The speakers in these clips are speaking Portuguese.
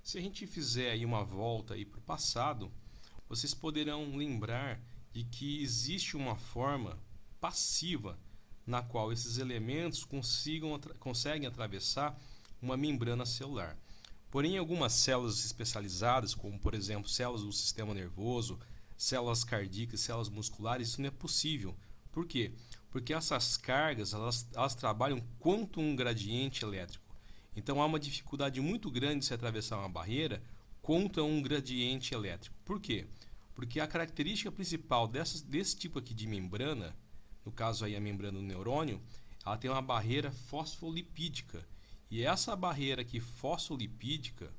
Se a gente fizer aí uma volta para o passado, vocês poderão lembrar de que existe uma forma passiva na qual esses elementos conseguem atravessar uma membrana celular. Porém, algumas células especializadas, como por exemplo células do sistema nervoso, células cardíacas, células musculares, isso não é possível. Por quê? Porque essas cargas elas trabalham quanto um gradiente elétrico. Então há uma dificuldade muito grande de se atravessar uma barreira quanto a um gradiente elétrico. Por quê? Porque a característica principal desse tipo aqui de membrana, no caso aí a membrana do neurônio, ela tem uma barreira fosfolipídica. E essa barreira aqui fosfolipídica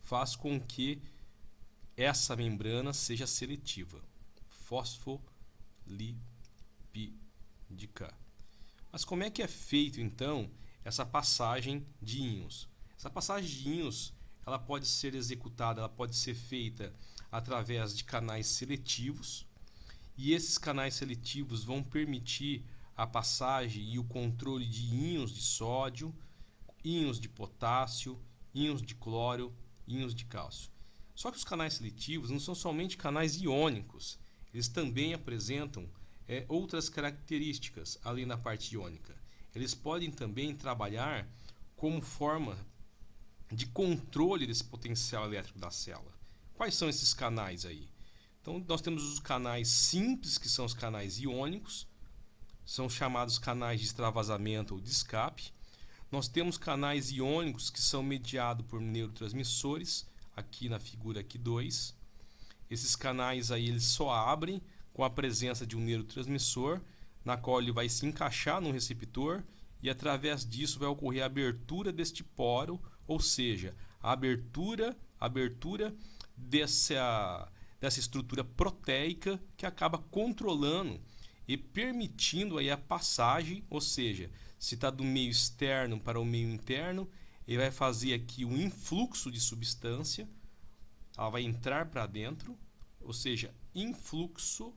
faz com que essa membrana seja seletiva. Fosfolipídica. Mas como é que é feito então essa passagem de íons? Essa passagem de íons ela pode ser executada, ela pode ser feita através de canais seletivos, e esses canais seletivos vão permitir a passagem e o controle de íons de sódio, íons de potássio, íons de cloro, íons de cálcio. Só que os canais seletivos não são somente canais iônicos, eles também apresentam outras características além da parte iônica. Eles podem também trabalhar como forma de controle desse potencial elétrico da célula. Quais são esses canais aí? Então, nós temos os canais simples, que são os canais iônicos, são chamados canais de extravasamento ou de escape. Nós temos canais iônicos que são mediados por neurotransmissores, aqui na figura aqui 2. Esses canais aí eles só abrem com a presença de um neurotransmissor, na qual ele vai se encaixar no receptor e através disso vai ocorrer a abertura deste poro, ou seja, a abertura dessa estrutura proteica que acaba controlando e permitindo aí a passagem, ou seja, se está do meio externo para o meio interno, ele vai fazer aqui um influxo de substância, ela vai entrar para dentro, ou seja, influxo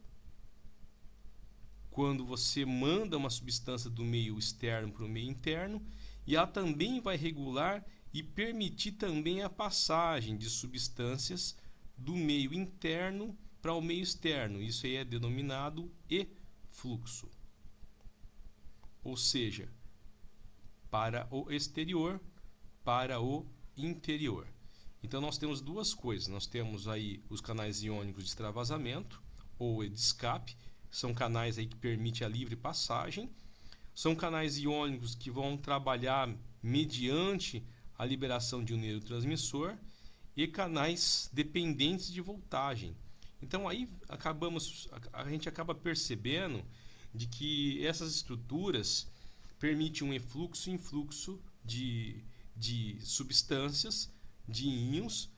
quando você manda uma substância do meio externo para o meio interno, e ela também vai regular e permitir também a passagem de substâncias do meio interno para o meio externo. Isso aí é denominado efluxo. Ou seja, para o exterior, para o interior. Então nós temos duas coisas. Nós temos aí os canais iônicos de extravasamento ou de escape, são canais aí que permitem a livre passagem. São canais iônicos que vão trabalhar mediante a liberação de um neurotransmissor e canais dependentes de voltagem. Então aí a gente acaba percebendo de que essas estruturas permitem um efluxo e influxo de substâncias, de íons,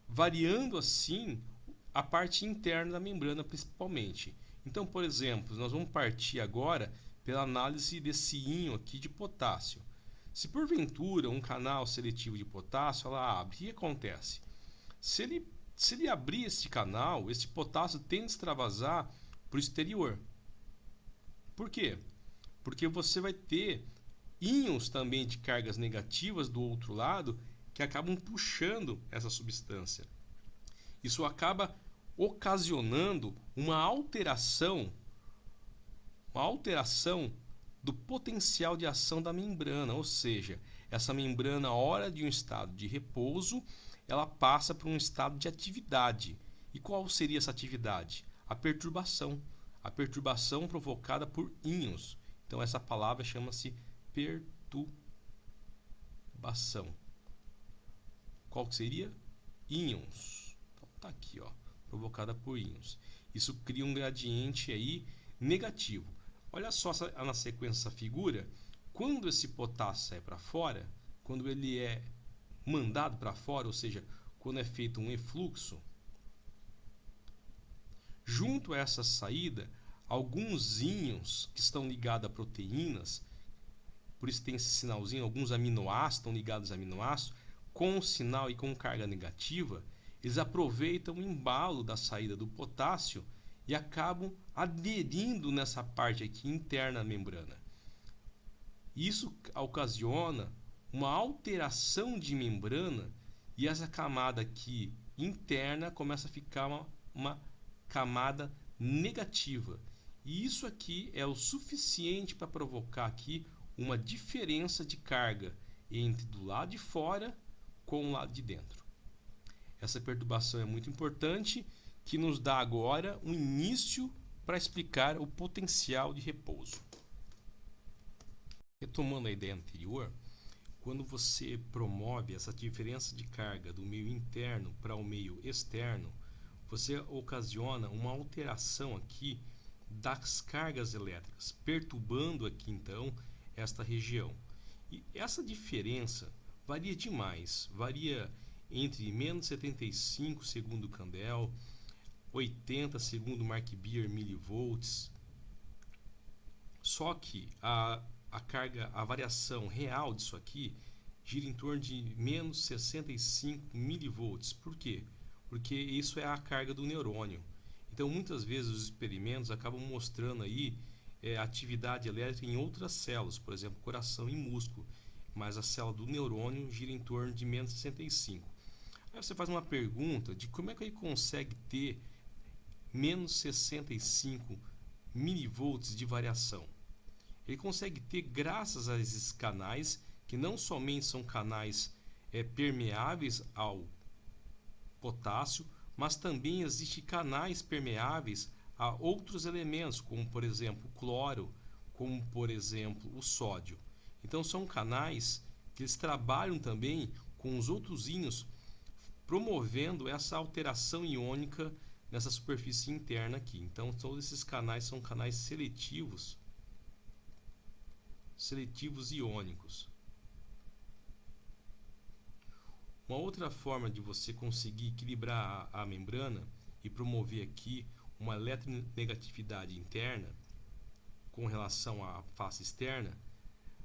variando assim a parte interna da membrana principalmente. Então, por exemplo, nós vamos partir agora pela análise desse íon aqui de potássio. Se porventura um canal seletivo de potássio ela abre, o que acontece? Se ele abrir esse canal, esse potássio tende a extravasar para o exterior. Por quê? Porque você vai ter íons também de cargas negativas do outro lado que acabam puxando essa substância. Isso acaba ocasionando uma alteração do potencial de ação da membrana, ou seja, essa membrana, na hora de um estado de repouso, ela passa para um estado de atividade. E qual seria essa atividade? A perturbação provocada por íons. Então essa palavra chama-se perturbação. Qual seria? Íons. Então tá aqui, ó, provocada por íons. Isso cria um gradiente aí negativo. Olha só na sequência essa figura, quando esse potássio sai para fora, quando ele é mandado para fora, ou seja, quando é feito um efluxo, junto a essa saída, alguns íons que estão ligados a proteínas, por isso tem esse sinalzinho, alguns aminoácidos estão ligados a aminoácidos, com sinal e com carga negativa, eles aproveitam o embalo da saída do potássio e acabam aderindo nessa parte aqui interna da membrana. Isso ocasiona uma alteração de membrana e essa camada aqui interna começa a ficar uma camada negativa. E isso aqui é o suficiente para provocar aqui uma diferença de carga entre do lado de fora com o lado de dentro. Essa perturbação é muito importante, que nos dá agora um início para explicar o potencial de repouso. Retomando a ideia anterior, quando você promove essa diferença de carga do meio interno para o meio externo, você ocasiona uma alteração aqui das cargas elétricas, perturbando aqui então esta região. E essa diferença varia demais, varia entre menos 75 segundo Candel, 80 segundo Mark Beer milivolts. Só que a variação real disso aqui gira em torno de menos 65 milivolts. Por quê? Porque isso é a carga do neurônio. Então, muitas vezes os experimentos acabam mostrando aí atividade elétrica em outras células, por exemplo, coração e músculo, mas a célula do neurônio gira em torno de menos 65. Aí você faz uma pergunta de como é que ele consegue ter menos 65 milivolts de variação. Ele consegue ter graças a esses canais, que não somente são canais permeáveis ao potássio, mas também existem canais permeáveis a outros elementos, como por exemplo o cloro, como por exemplo o sódio. Então são canais que eles trabalham também com os outros íons, promovendo essa alteração iônica nessa superfície interna aqui. Então todos esses canais são canais seletivos iônicos. Uma outra forma de você conseguir equilibrar a membrana e promover aqui uma eletronegatividade interna com relação à face externa,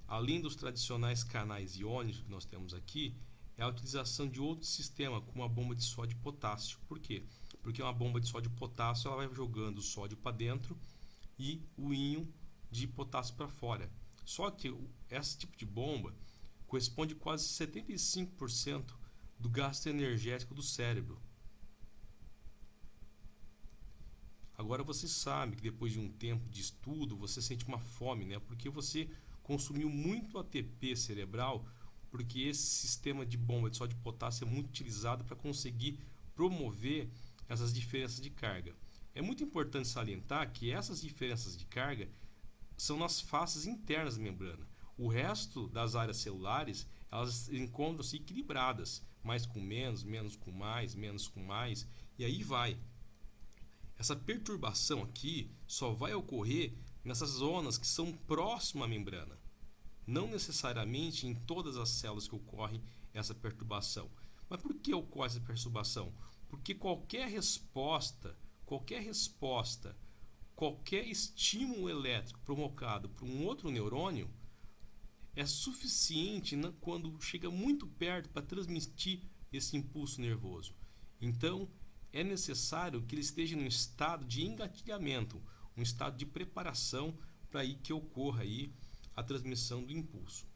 além dos tradicionais canais iônicos que nós temos aqui, é a utilização de outro sistema, como a bomba de sódio e potássio. Por quê? Porque uma bomba de sódio e potássio ela vai jogando o sódio para dentro e o íon de potássio para fora. Só que esse tipo de bomba corresponde a quase 75% do gasto energético do cérebro. Agora você sabe que depois de um tempo de estudo você sente uma fome, né? Porque você consumiu muito ATP cerebral, porque esse sistema de bomba de sódio e potássio é muito utilizado para conseguir promover essas diferenças de carga. É muito importante salientar que essas diferenças de carga são nas faces internas da membrana. O resto das áreas celulares, elas encontram-se equilibradas, mais com menos, menos com mais, e aí vai. Essa perturbação aqui só vai ocorrer nessas zonas que são próximas à membrana, não necessariamente em todas as células que ocorre essa perturbação. Mas por que ocorre essa perturbação? Porque qualquer resposta, qualquer estímulo elétrico provocado por um outro neurônio é suficiente quando chega muito perto para transmitir esse impulso nervoso. Então, é necessário que ele esteja em um estado de engatilhamento, um estado de preparação para que ocorra aí a transmissão do impulso.